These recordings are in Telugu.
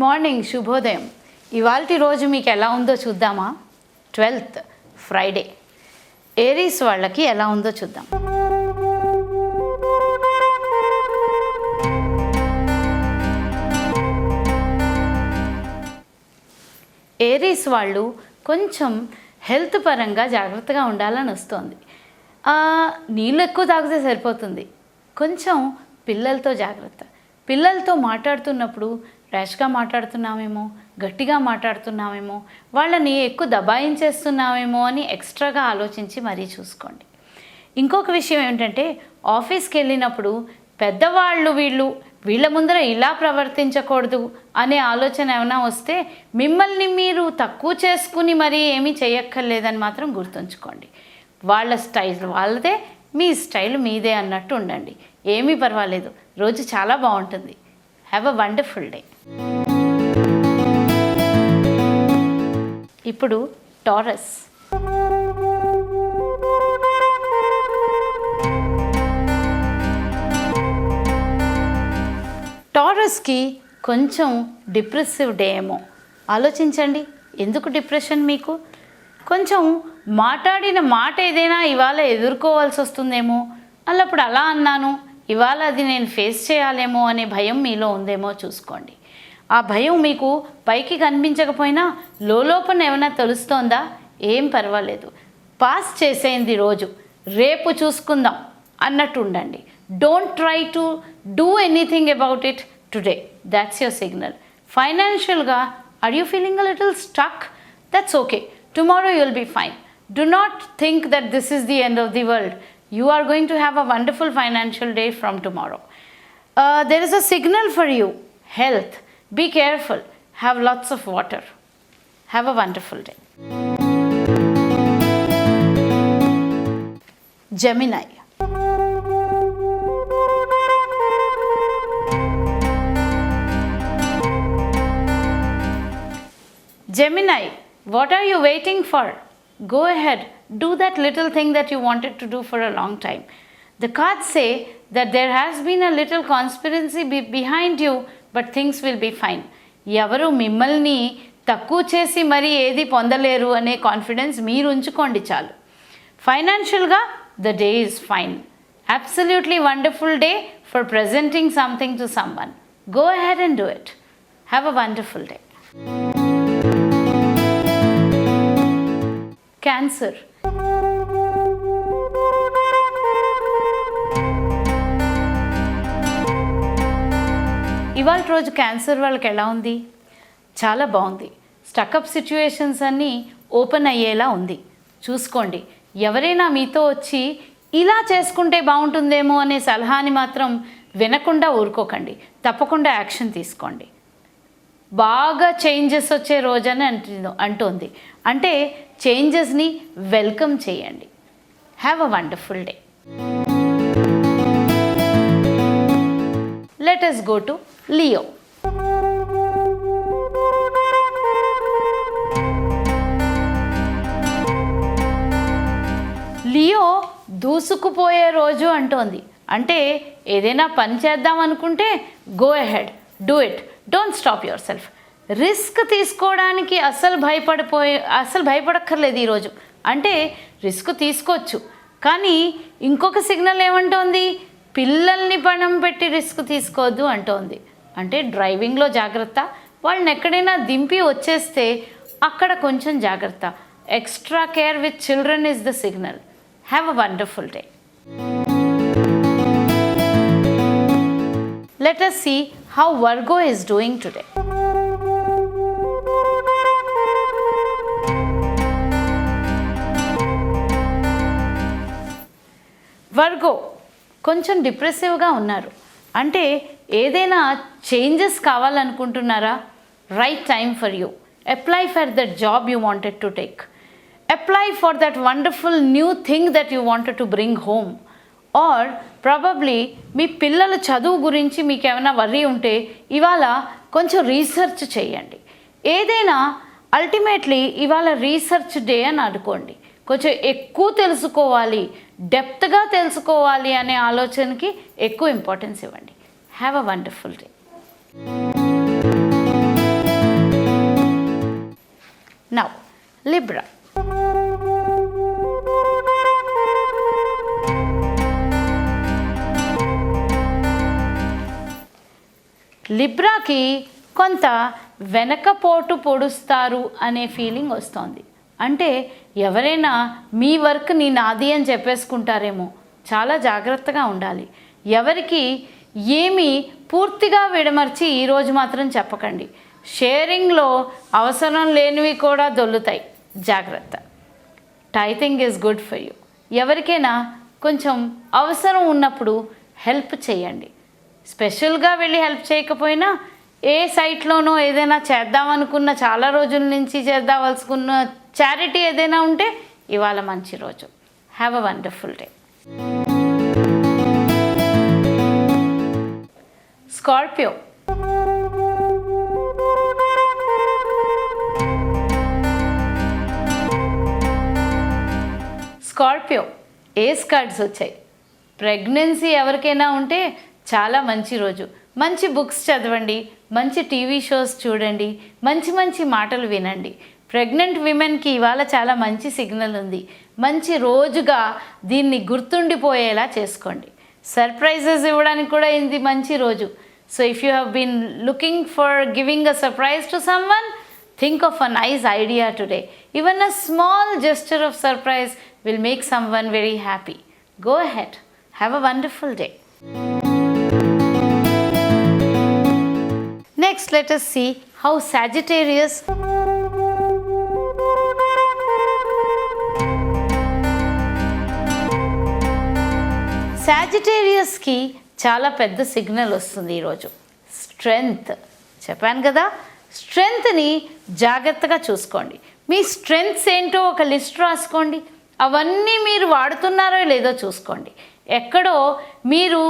మార్నింగ్, శుభోదయం. ఇవాల్టి రోజు మీకు ఎలా ఉందో చూద్దామా? 12th Friday. ఏరీస్ వాళ్ళకి ఎలా ఉందో చూద్దాం. ఏరీస్ వాళ్ళు కొంచెం హెల్త్ పరంగా జాగ్రత్తగా ఉండాలని వస్తుంది. నీళ్ళు ఎక్కువ తాగితే సరిపోతుంది. కొంచెం పిల్లలతో జాగ్రత్త. పిల్లలతో మాట్లాడుతున్నప్పుడు ర్యాష్గా మాట్లాడుతున్నామేమో, గట్టిగా మాట్లాడుతున్నామేమో, వాళ్ళని ఎక్కువ దబాయించేస్తున్నామేమో అని ఎక్స్ట్రాగా ఆలోచించి మరీ చూసుకోండి. ఇంకొక విషయం ఏమిటంటే, ఆఫీస్కి వెళ్ళినప్పుడు పెద్దవాళ్ళు వీళ్ళ ముందర ఇలా ప్రవర్తించకూడదు అనే ఆలోచన ఏమైనా వస్తే మిమ్మల్ని మీరు తక్కువ చేసుకుని మరీ ఏమీ చేయక్కర్లేదని మాత్రం గుర్తుంచుకోండి. వాళ్ళ స్టైల్ వాళ్ళదే, మీ స్టైల్ మీదే అన్నట్టు ఉండండి. ఏమీ పర్వాలేదు, రోజు చాలా బాగుంటుంది. Have a wonderful day. ఇప్పుడు టారస్. టారస్కి కొంచెం డిప్రెసివ్ డే ఏమో. ఆలోచించండి, ఎందుకు డిప్రెషన్ మీకు? కొంచెం మాట్లాడిన మాట ఏదైనా ఇవాళ ఎదుర్కోవాల్సి వస్తుందేమో, అల్లప్పుడు అలా అన్నాను, ఇవాళ అది నేను ఫేస్ చేయాలేమో అనే భయం మీలో ఉందేమో చూసుకోండి. ఆ భయం మీకు పైకి కనిపించకపోయినా లోపల ఏమైనా తెలుస్తోందా? ఏం పర్వాలేదు, పాస్ చేసేయింది రోజు, రేపు చూసుకుందాం అన్నట్టు ఉండండి. Don't try to do anything about it today. That's your signal. ఫైనాన్షియల్గా are you feeling a little stuck? That's okay. Tomorrow you will be fine. Do not think that this is the end of the world. You are going to have a wonderful financial day from tomorrow. There is a signal for you. Health. Be careful. Have lots of water. Have a wonderful day. Gemini. Gemini, what are you waiting for? Go ahead, do that little thing that you wanted to do for a long time. The cards say that there has been a little conspiracy behind you, but things will be fine. ఎవరు మిమ్మల్ని తక్కువ చేసి మరీ ఏది పొందలేరు అనే కాన్ఫిడెన్స్ మీరు ఉంచుకోండి చాలు. ఫైనాన్షియల్గా the day is fine. Absolutely wonderful day for presenting something to someone. Go ahead and do it. Have a wonderful day. Cancer. ఇవాళ రోజు క్యాన్సర్ వాళ్ళకి ఎలా ఉంది? చాలా బాగుంది. స్టక్అప్ సిచ్యువేషన్స్ అన్నీ ఓపెన్ అయ్యేలా ఉంది. చూసుకోండి, ఎవరైనా మీతో వచ్చి ఇలా చేసుకుంటే బాగుంటుందేమో అనే సలహాని మాత్రం వినకుండా ఊరుకోకండి. తప్పకుండా యాక్షన్ తీసుకోండి. బాగా చేంజెస్ వచ్చే రోజని అంటోంది. అంటే చేంజెస్ని వెల్కమ్ చేయండి. Have a wonderful day. Let us go to Leo. Leo దూసుకుపోయే రోజు అంటోంది. అంటే ఏదైనా పని చేద్దాం అనుకుంటే go ahead, do it, don't stop yourself. Risk తీసుకోవడానికి అస్సలు భయపడక్కర్లేదు ఈరోజు. అంటే రిస్క్ తీసుకోవచ్చు, కానీ ఇంకొక సిగ్నల్ ఏమంటోంది? పిల్లల్ని పణం పెట్టి రిస్క్ తీసుకోవద్దు అంటోంది. అంటే డ్రైవింగ్లో జాగ్రత్త. వాళ్ళని ఎక్కడైనా దింపి వచ్చేస్తే అక్కడ కొంచెం జాగ్రత్త. Extra care with children is the signal. Have a wonderful day. Let us see how Virgo is doing today. Virgo కొంచెం డిప్రెసివ్గా ఉన్నారు. అంటే ఏదైనా చేంజెస్ కావాలనుకుంటున్నారా? Right time for you. Apply for that job you wanted to take. Apply for that wonderful new thing that you wanted to bring home. Or probably మీ పిల్లల చదువు గురించి మీకు ఏమైనా వర్రీ ఉంటే ఇవాళ కొంచెం రీసెర్చ్ చేయండి. ఏదైనా అల్టిమేట్లీ ఇవాళ రీసెర్చ్ డే అని అనుకోండి. కొంచెం ఎక్కువ తెలుసుకోవాలి, డెప్త్గా తెలుసుకోవాలి అనే ఆలోచనకి ఎక్కువ ఇంపార్టెన్స్ ఇవ్వండి. Have a wonderful day. Now Libra. లిబ్రాకి కొంత వెనకపోటు పొడుస్తారు అనే ఫీలింగ్ వస్తుంది. అంటే ఎవరైనా మీ వర్క్ నాది అని చెప్పేసుకుంటారేమో, చాలా జాగ్రత్తగా ఉండాలి. ఎవరికి ఏమి పూర్తిగా విడమర్చి ఈరోజు మాత్రం చెప్పకండి. షేరింగ్లో అవసరం లేనివి కూడా దొల్లుతాయి, జాగ్రత్త. Tithing is good for you. ఎవరికైనా కొంచెం అవసరం ఉన్నప్పుడు హెల్ప్ చేయండి. స్పెషల్గా వెళ్ళి హెల్ప్ చేయకపోయినా ఏ సైట్లోనో ఏదైనా చేద్దామనుకున్న, చాలా రోజుల నుంచి చేద్దామనుకున్న చారిటీ ఏదైనా ఉంటే ఇవాళ మంచి రోజు. Have a wonderful day. Scorpio. Scorpio ace cards వచ్చాయి. ప్రెగ్నెన్సీ ఎవరికైనా ఉంటే చాలా మంచి రోజు. మంచి బుక్స్ చదవండి, మంచి టీవీ షోస్ చూడండి, మంచి మంచి మాటలు వినండి. ప్రెగ్నెంట్ విమెన్కి ఇవాళ చాలా మంచి సిగ్నల్ ఉంది. మంచి రోజుగా దీన్ని గుర్తుండిపోయేలా చేసుకోండి. సర్ప్రైజెస్ ఇవ్వడానికి కూడా ఇది మంచి రోజు. So if you have been looking for giving a surprise to someone, think of a nice idea today. Even a small gesture of surprise will make someone very happy. Go ahead. Have a wonderful day. Next, let us see how Sagittarius కి చాలా పెద్ద సిగ్నల్ వస్తుంది ఈరోజు. స్ట్రెంగ్త్ చెప్పాను కదా, స్ట్రెంగ్త్ని జాగ్రత్తగా చూసుకోండి. మీ స్ట్రెంగ్త్స్ ఏంటో ఒక లిస్ట్ రాసుకోండి. అవన్నీ మీరు వాడుతున్నారో లేదో చూసుకోండి. ఎక్కడో మీరు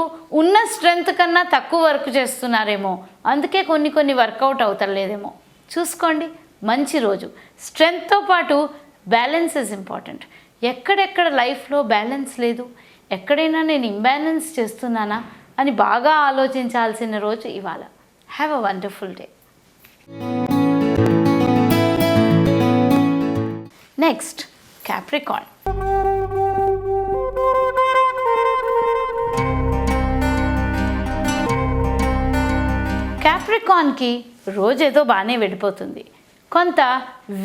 ఉన్న స్ట్రెంగ్త్ కన్నా తక్కువ వర్క్ చేస్తున్నారేమో, అందుకే కొన్ని వర్కౌట్ అవుతలేదేమో చూసుకోండి. మంచి రోజు. స్ట్రెంగ్త్తో పాటు బ్యాలెన్స్ ఇస్ ఇంపార్టెంట్. ఎక్కడెక్కడ లైఫ్లో బ్యాలెన్స్ లేదు, ఎక్కడైనా నేను ఇంబ్యాలెన్స్ చేస్తున్నానా అని బాగా ఆలోచించాల్సిన రోజు ఇవాళ. Have a wonderful day. Next Capricorn. క్యాప్రికాన్కి రోజేదో బాగానే వెళ్ళిపోతుంది. కొంత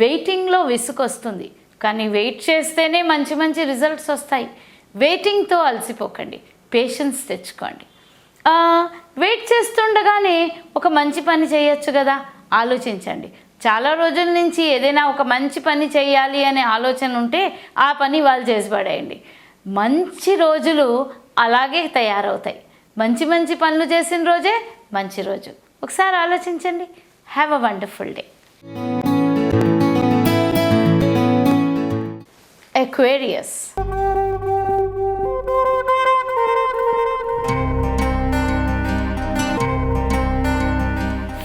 వెయిటింగ్లో విసుకొస్తుంది, కానీ వెయిట్ చేస్తేనే మంచి రిజల్ట్స్ వస్తాయి. వెయిటింగ్తో అలసిపోకండి, పేషెన్స్ తెచ్చుకోండి. వెయిట్ చేస్తుండగానే ఒక మంచి పని చేయొచ్చు కదా, ఆలోచించండి. చాలా రోజుల నుంచి ఏదైనా ఒక మంచి పని చేయాలి అనే ఆలోచన ఉంటే ఆ పని వాళ్ళు చేసి పడేయండి. మంచి రోజులు అలాగే తయారవుతాయి. మంచి పనులు చేసిన రోజే మంచి రోజు. ఒకసారి ఆలోచించండి. Have a wonderful day. Aquarius.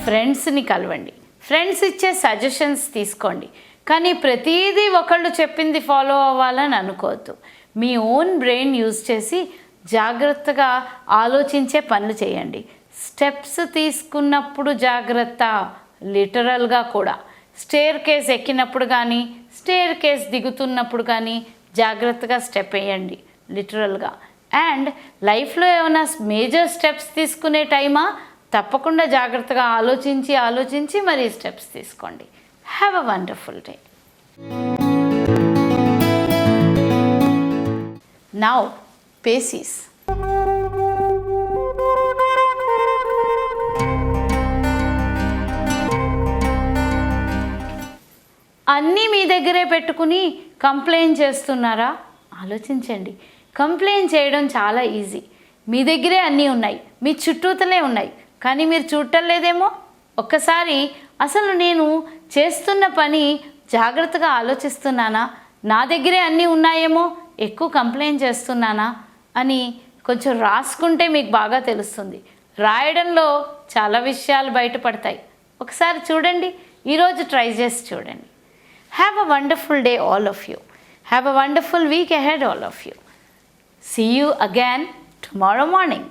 ఫ్రెండ్స్ని కలవండి. ఫ్రెండ్స్ ఇచ్చే సజెషన్స్ తీసుకోండి, కానీ ప్రతిదీ ఒకళ్ళు చెప్పింది ఫాలో అవ్వాలని అనుకోవద్దు. మీ ఓన్ బ్రెయిన్ యూజ్ చేసి జాగ్రత్తగా ఆలోచించే పనులు చేయండి. స్టెప్స్ తీసుకున్నప్పుడు జాగ్రత్త, లిటరల్గా కూడా. స్టేర్ కేస్ ఎక్కినప్పుడు కానీ స్టేర్ కేస్ దిగుతున్నప్పుడు కానీ జాగ్రత్తగా స్టెప్ వేయండి, లిటరల్గా. అండ్ లైఫ్లో ఏమైనా మేజర్ స్టెప్స్ తీసుకునే టైమా, తప్పకుండా జాగ్రత్తగా ఆలోచించి మరి స్టెప్స్ తీసుకోండి. Have a wonderful day. Now Pisces. అన్నీ మీ దగ్గరే పెట్టుకుని కంప్లైంట్ చేస్తున్నారా? ఆలోచించండి. కంప్లైంట్ చేయడం చాలా ఈజీ. మీ దగ్గరే అన్నీ ఉన్నాయి, మీ చుట్టూతలే ఉన్నాయి, కానీ మీరు చూడలేదేమో. ఒక్కసారి అసలు నేను చేస్తున్న పని జాగ్రత్తగా ఆలోచిస్తున్నానా, నా దగ్గరే అన్నీ ఉన్నాయేమో, ఎక్కువ కంప్లైంట్ చేస్తున్నానా అని కొంచెం రాసుకుంటే మీకు బాగా తెలుస్తుంది. రాయడంలో చాలా విషయాలు బయటపడతాయి. ఒకసారి చూడండి, ఈరోజు ట్రై చేసి చూడండి. Have a wonderful day all of you. Have a wonderful week ahead all of you. See you again tomorrow morning.